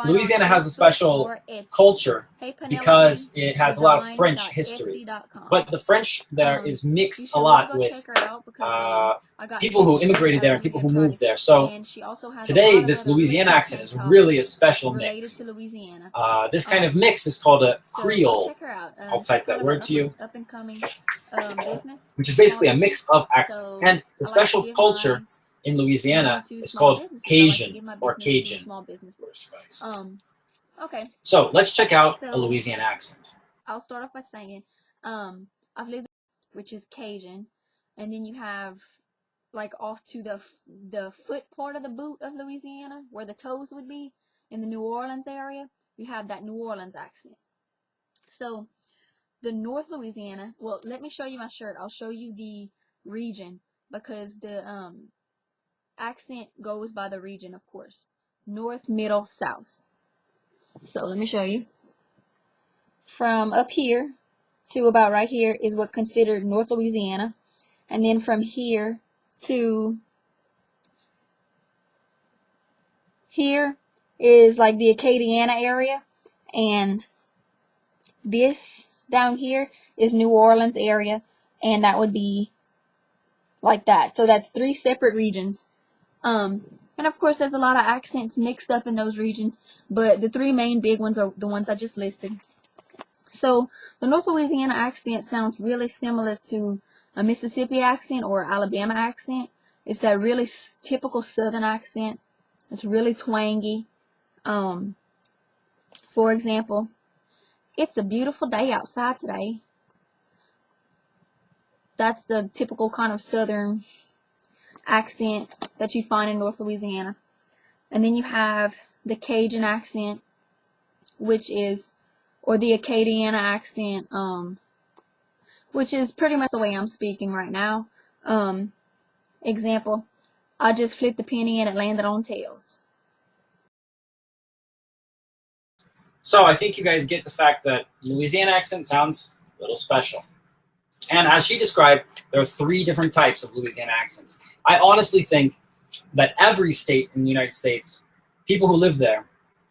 [SPEAKER 19] Louisiana has a special culture because it has a lot of French history. But the French there is mixed a lot with people who immigrated there and people who moved there. So today, this Louisiana accent is really a special mix. This kind of mix is called a Creole. I'll type that word to you. Which is basically a mix of accents. And the special culture in Louisiana is called Cajun or Cajun.
[SPEAKER 17] Okay.
[SPEAKER 19] So let's check out a Louisiana accent.
[SPEAKER 17] I'll start off by saying, I've lived, which is Cajun, and then you have like off to the foot part of the boot of Louisiana, where the toes would be in the New Orleans area. You have that New Orleans accent. So the North Louisiana. Well, let me show you my shirt. I'll show you the region because the accent goes by the region, of course. North, middle, south. So let me show you. From up here to about right here is what considered North Louisiana, and then from here to here is like the Acadiana area, and this down here is New Orleans area, and that would be like that. So that's 3 separate regions. And And of course, there's a lot of accents mixed up in those regions, but the three main big ones are the ones I just listed. So the North Louisiana accent sounds really similar to a Mississippi accent or Alabama accent. It's that really typical Southern accent. It's really twangy. For example, it's a beautiful day outside today. That's the typical kind of Southern accent that you find in North Louisiana. And then you have the Cajun accent, which is, or the Acadiana accent, which is pretty much the way I'm speaking right now. Example, I just flipped the penny and it landed on tails.
[SPEAKER 1] So I think you guys get the fact that Louisiana accent sounds a little special. And as she described, there are 3 different types of Louisiana accents. I honestly think that every state in the United States, people who live there,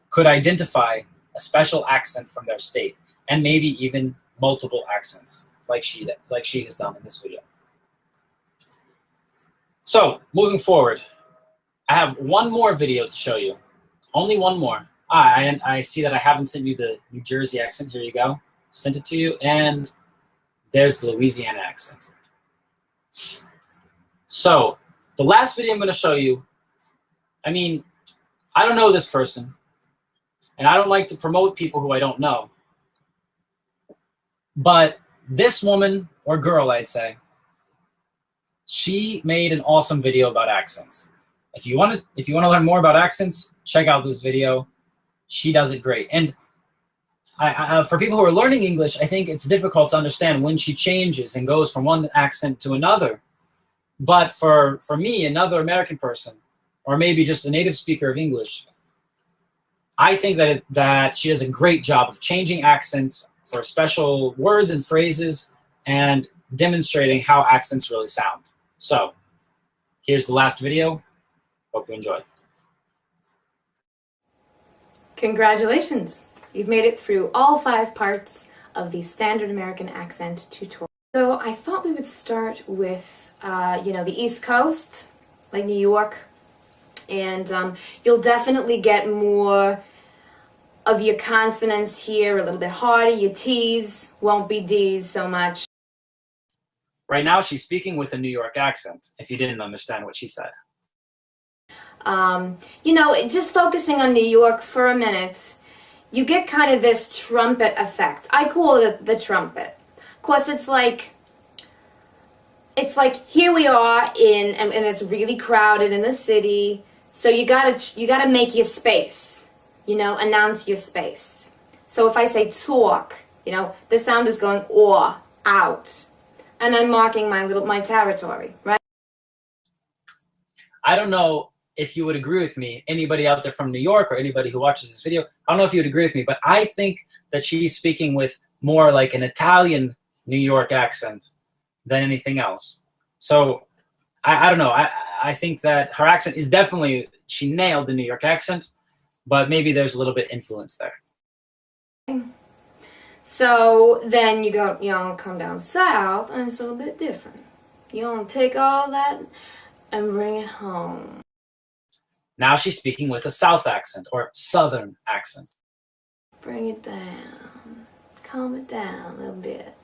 [SPEAKER 1] could identify a special accent from their state, and maybe even multiple accents, like she has done in this video. So, moving forward, I have one more video to show you. Only one more. I see that I haven't sent you the New Jersey accent. Here you go. Sent it to you, and there's the Louisiana accent. So, the last video I'm going to show you, I mean, I don't know this person, and I don't like to promote people who I don't know. But this woman, or girl, I'd say, she made an awesome video about accents. If you want to learn more about accents, check out this video. She does it great. And for people who are learning English, I think it's difficult to understand when she changes and goes from one accent to another. But for me, another American person, or maybe just a native speaker of English, I think that she does a great job of changing accents for special words and phrases and demonstrating how accents really sound. So, here's the last video. Hope you enjoy.
[SPEAKER 20] Congratulations! You've made it through all 5 parts of the Standard American Accent tutorial. So I thought we would start with, the East Coast, like New York, and you'll definitely get more of your consonants here, a little bit harder. Your T's won't be D's so much.
[SPEAKER 1] Right now, she's speaking with a New York accent, if you didn't understand what she said.
[SPEAKER 20] Just focusing on New York for a minute, you get kind of this trumpet effect. I call it the trumpet. Of course, it's like here we are and it's really crowded in the city, so you gotta make your space, announce your space. So if I say talk, the sound is going or, out, and I'm marking my territory, right?
[SPEAKER 1] I don't know if you would agree with me, anybody out there from New York or anybody who watches this video, I don't know if you would agree with me, but I think that she's speaking with more like an Italian New York accent than anything else. So, I don't know. I think that her accent is definitely, she nailed the New York accent, but maybe there's a little bit influence there.
[SPEAKER 20] So then you come down south and it's a little bit different. You don't take all that and bring it home.
[SPEAKER 1] Now she's speaking with a South accent or Southern accent.
[SPEAKER 20] Bring it down. Calm it down a little bit.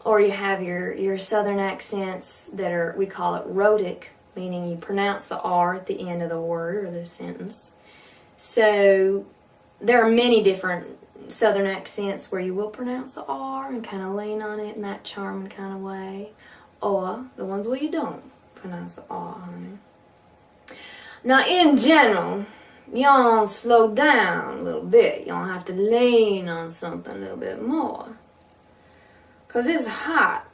[SPEAKER 20] Or you have your Southern accents that are, we call it rhotic, meaning you pronounce the R at the end of the word or the sentence. So there are many different Southern accents where you will pronounce the R and kind of lean on it in that charming kind of way. Or the ones where you don't pronounce the R, honey. Now, in general, y'all slow down a little bit. Y'all have to lean on something a little bit more. Because it's hot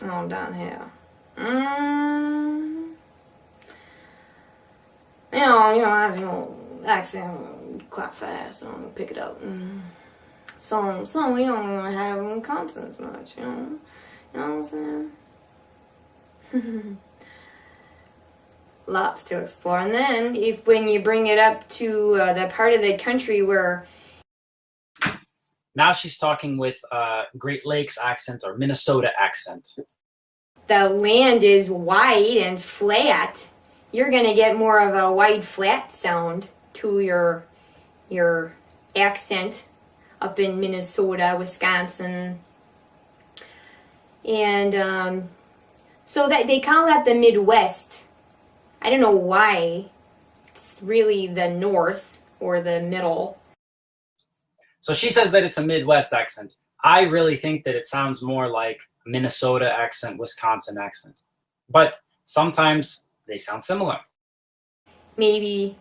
[SPEAKER 20] on down here. You don't have your accent quite fast. I'm going to pick it up. Some we don't even have consonants much, You know what I'm saying? Lots to explore. And then when you bring it up to the part of the country where...
[SPEAKER 1] Now she's talking with Great Lakes accent or Minnesota accent.
[SPEAKER 20] The land is wide and flat. you're gonna get more of a wide flat sound to your accent up in Minnesota, Wisconsin. And so that they call that the Midwest. I don't know why. It's really the North or the middle.
[SPEAKER 1] So she says that it's a Midwest accent. I really think that it sounds more like a Minnesota accent, Wisconsin accent. But sometimes they sound similar.
[SPEAKER 20] Maybe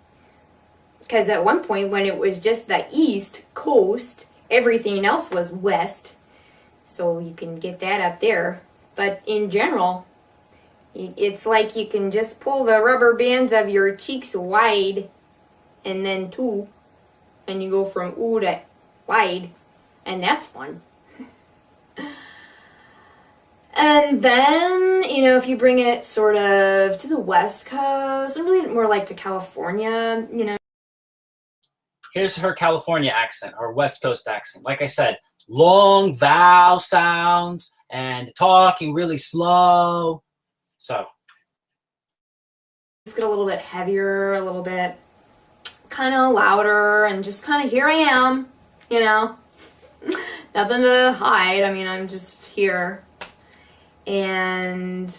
[SPEAKER 20] because at one point when it was just the East Coast, everything else was West. So you can get that up there. But in general, it's like you can just pull the rubber bands of your cheeks wide and then to, and you go from ooh to wide, and that's fun. And then, you know, if you bring it sort of to the West Coast, and really more like to California, you know.
[SPEAKER 1] Here's her California accent, or West Coast accent. Like I said, long vowel sounds and talking really slow. So
[SPEAKER 20] just get a little bit heavier, a little bit kind of louder, and just kind of here I am, you know. Nothing to hide. I mean, I'm just here. And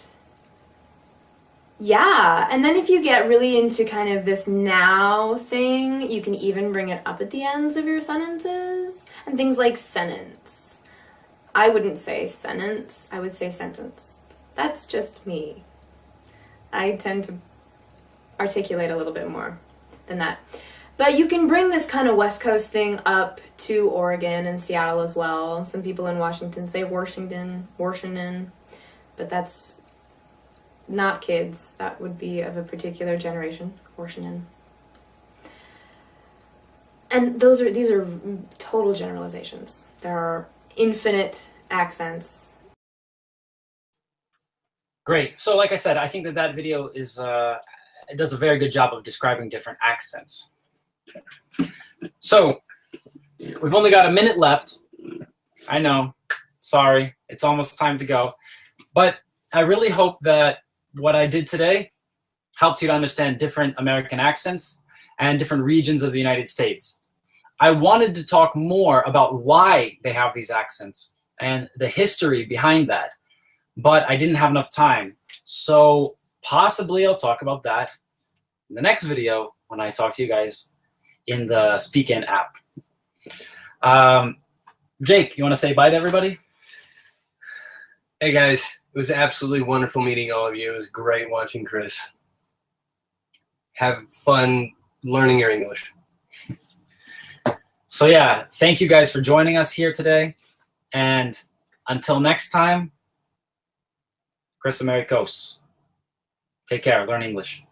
[SPEAKER 20] yeah, and then if you get really into kind of this now thing, you can even bring it up at the ends of your sentences. And things like sentence. I wouldn't say sentence, I would say sentence. That's just me. I tend to articulate a little bit more than that. But you can bring this kind of West Coast thing up to Oregon and Seattle as well. Some people in Washington say Washington, but that's not kids. That would be of a particular generation, Washington. And these are total generalizations. There are infinite accents.
[SPEAKER 1] Great. So like I said, I think that video is it does a very good job of describing different accents. So we've only got a minute left. I know. Sorry. It's almost time to go. But I really hope that what I did today helped you to understand different American accents and different regions of the United States. I wanted to talk more about why they have these accents and the history behind that, but I didn't have enough time. So possibly I'll talk about that in the next video when I talk to you guys in the Speak-In app. Jake, you want to say bye to everybody?
[SPEAKER 5] Hey guys, it was absolutely wonderful meeting all of you. It was great watching Chris. Have fun learning your English.
[SPEAKER 1] So yeah, thank you guys for joining us here today. And until next time, Chris Americos. Take care, learn English.